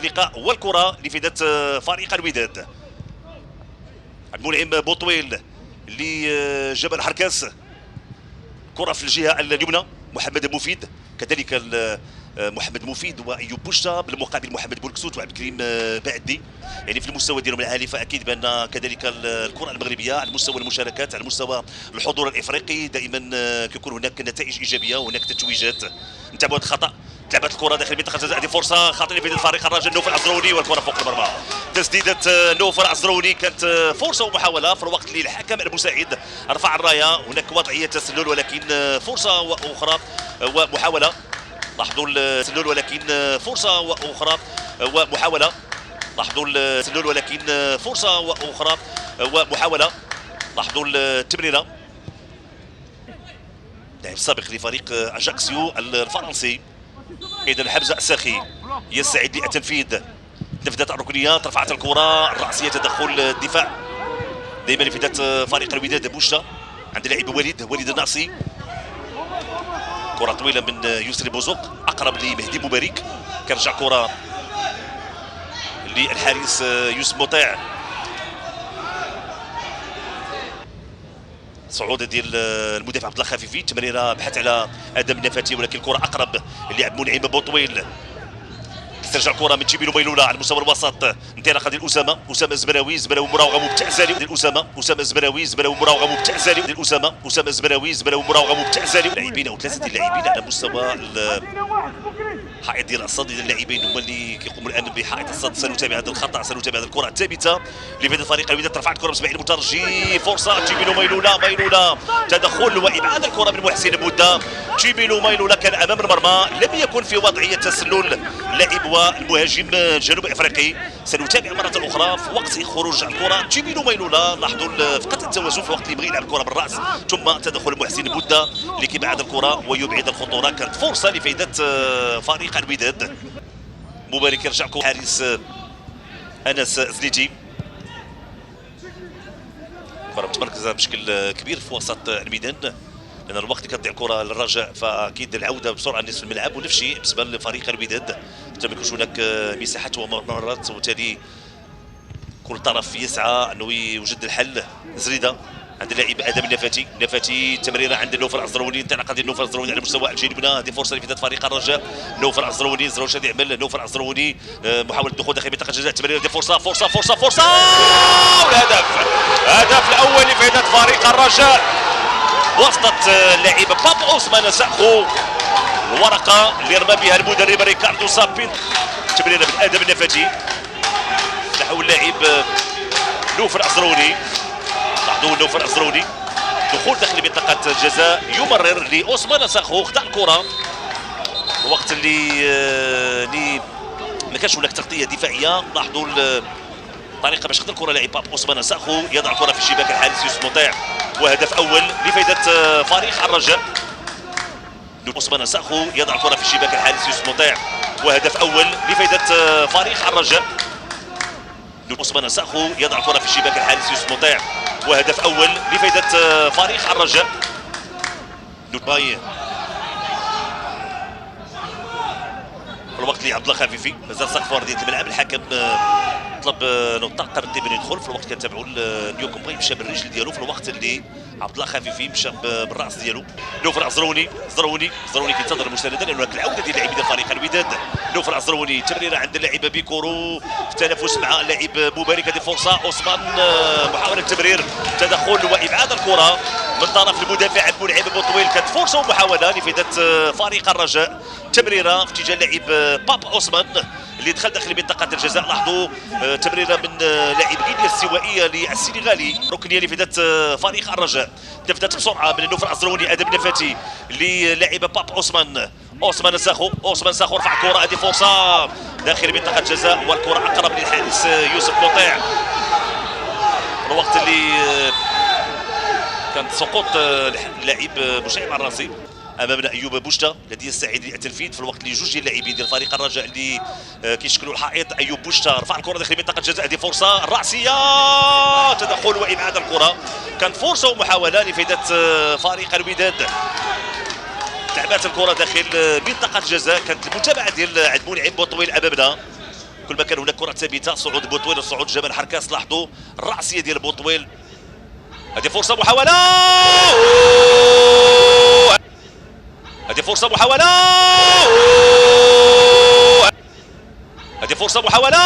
اللقاء والكرة لفائدة فريق الوداد. المنعم بوطويل لجبل حركاس، كرة في الجهة اليمنى. محمد مفيد كذلك محمد مفيد وايوب بوشتا، بالمقابل محمد بولكسوت وعبد الكريم بعدي. يعني في المستوى ديالهم العالي، فاكيد بان كذلك الكره المغربيه على مستوى المشاركات، على مستوى الحضور الافريقي دائما كيكون هناك نتائج ايجابيه وهناك تتويجات. انتبهوا الخطا، لعبت الكره داخل منطقه الجزاء، هذه فرصه خاطئه لفريق الفريق الرجاء نوفل العزروني، والكره فوق المرمى. تسديده نوفل العزروني كانت فرصه ومحاوله في الوقت اللي الحكم المساعد رفع الرايه. هناك وضعيه تسلل ولكن فرصه اخرى ومحاوله. لاحظوا التسلل ولكن فرصه اخرى ومحاوله. لاحظوا التسلل ولكن فرصه اخرى ومحاوله. لاحظوا التمريره. لاعب سابق لفريق اجاكسيو الفرنسي. اذا حمزه الساخي يستعد للتنفيذ. نفذت الركنيات، رفعت الكره الراسيه، تدخل الدفاع دائما لفائده فريق الوداد. بوشتا عند اللاعب وليد الناصي، كره طويله من يسري بوزوق اقرب لمهدي مبارك، كرجع كره للحارس يوسف مطيع. صعود ديال المدافع عبد الله خفيفي، تمريره بحث على ادم النفاتي ولكن الكره اقرب للاعب منعم بوطويل. ترجع الكره من جيبيلو ميلولا على المستوى الوسط، انطلاقه ديال اسامه الزمراوي مراوغه مبتعزه ديال اسامه الزمراوي مراوغه مبتعزه ديال اسامه الزمراوي مراوغه مبتعزه. لاعبين او ثلاثه ديال اللاعبين على مستوى حائط ديال الصد، ديال اللاعبين هما اللي كيقوموا الان بحائط الصد. سنتابع هذا الخطا، سنتابع هذه الكره الثابته لفائده فريق الوداد. رفعت الكره باسماعيل المترجي، فرصه جيبيلو ميلولا تدخل وابعاد الكره من محسن بودا. جيبيلو ميلولا كان امام المرمى، لم يكن في وضعيه تسلل اللاعب والمهاجم الجنوب افريقي. سنتابع مره اخرى في وقت خروج الكره. جيبيلو ميلولا لاحظوا فقط التوازن في وقت اللي بغى يلعب الكره بالراس، ثم تدخل محسن بودا اللي كيبعد الكره ويبعد الخطوره. كانت فرصه لفائده فريق الوداد. مبارك يرجع حارس انس زليتي، كره متمركزه بشكل كبير في وسط الميدان، لان الوقت اللي كتضيع الكره للرجاء فاكيد العوده بسرعه لنصف الملعب. ونفس الشيء بالنسبه لفريق الوداد، حتى ما يكونش هناك مساحات وممرات، وبالتالي كل طرف يسعى انه يوجد الحل. زريده عند اللاعب ادم النفاتي تمريره عند نوفل العزروني، انطلاقه ديال نوفل العزروني على مستوى الجانب. هذه فرصه لفائده فريق الرجاء. نوفل العزروني شاد يعمل نوفل العزروني، محاوله الدخول داخل منطقه الجزاء، تمريره ديال فرصه والهدف. الهدف الاول لفائده فريق الرجاء وسط اللاعب باب عثمان ساخو، الورقه اللي رمى بها المدرب ريكاردو سابين. تمريره من ادم النفاتي نحو اللاعب نوفل العزروني. لاحظوا نوفل العزروني دخول داخل منطقه الجزاء، يمرر لعثمان ساخو، خدع الكره الوقت اللي ما كانش هناك تغطيه دفاعيه. لاحظوا الطريقه باش خد الكره لاعب باب عثمان ساخو، يضع الكره في شباك الحارس يوسف مطيع، وهدف اول لفائده فريق الرجاء. عثمان ساخو يضع الكره في شباك الحارس يوسف مطيع، وهدف اول لفائده فريق الرجاء. عثمان ساخو يضع الكره في شباك الحارس يوسف مطيع، وهدف اول لفائده فريق الرجاء. نوباي في الوقت اللي عبد الله خفيفي مازال سقف ارضيه الملعب، الحكم طلب نقطه قبل من يدخل. في الوقت كنتابعوا نيوكم بغى يمشى بالرجل ديالو، في الوقت اللي عبد الله خفيفي مشى بالراس ديالو. نوفل العزروني كينتظر المسانده، لانه هناك العوده ديال لاعبين فريق الوداد. نوفل العزروني تمريره عند اللاعب بيكورو في تنافس مع اللاعب مبارك. هذه فرصه عثمان، محاوله تمرير، تدخل وابعاد الكره من طرف المدافع المنعم بوطويل. كانت فرصه ومحاوله لفائده فريق الرجاء. تمريره في اتجاه اللاعب باب عثمان اللي دخل داخل منطقه الجزاء. لاحظوا تمريره من لاعب غينيا السوائيه للسنغالي، ركنيه لفائده فريق الرجاء. نفذت بسرعه من نوفل العزروني ادم النفاتي للاعب باب عثمان ساخو رفع الكره. هذه فرصه داخل منطقه الجزاء والكره اقرب للحارس يوسف مطيع. الوقت اللي كان سقوط اللاعب مشعب الراسي امامنا ايوب بوشتا الذي يستعد للتنفيذ. في الوقت اللي جوج ديال اللاعبين ديال فريق الرجاء اللي كيشكلوا الحائط. ايوب بوشتا رفع الكره داخل منطقه الجزاء، هذه فرصه الراسيه، تدخل وابعاد الكره. كانت فرصه ومحاوله لفائده فريق الوداد. لعبات الكره داخل منطقه الجزاء، كانت المتابعه ديال عبد المنعم بوطويل امامنا. كل ما كان هناك كره ثابته. صعود بوطويل وصعود جمال حركاس. لاحظوا الراسيه ديال بوطويل. هذه فرصه محاوله. هذه فرصه محاوله. هذه فرصه محاوله.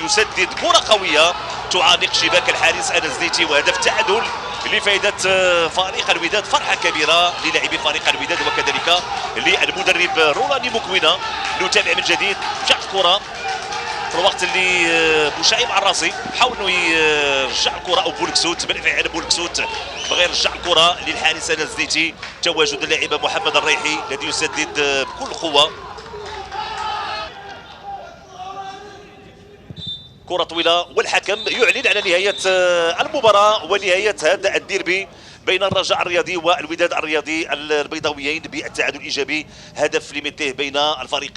يسدد كره قويه تعانق شباك الحارس انس زنيتي، وهدف تعادل لفائده فريق الوداد. فرحه كبيره للاعبي فريق الوداد وكذلك للمدرب رولاني مكوينه. نتابع من جديد شاط الكره في الوقت اللي بوشعيب عراسي حاول انه يرجع الكره، او بولكسوت بالفعل بولكسوت بغى يرجع الكره للحارس انس زنيتي. تواجد اللاعب محمد الريحي الذي يسدد بكل قوه. كرة طويلة والحكم يعلن على نهاية المباراة ونهاية هذا الديربي بين الرجاء الرياضي والوداد الرياضي البيضاويين بالتعادل الإيجابي. هدف ليميتيه بين الفريقين.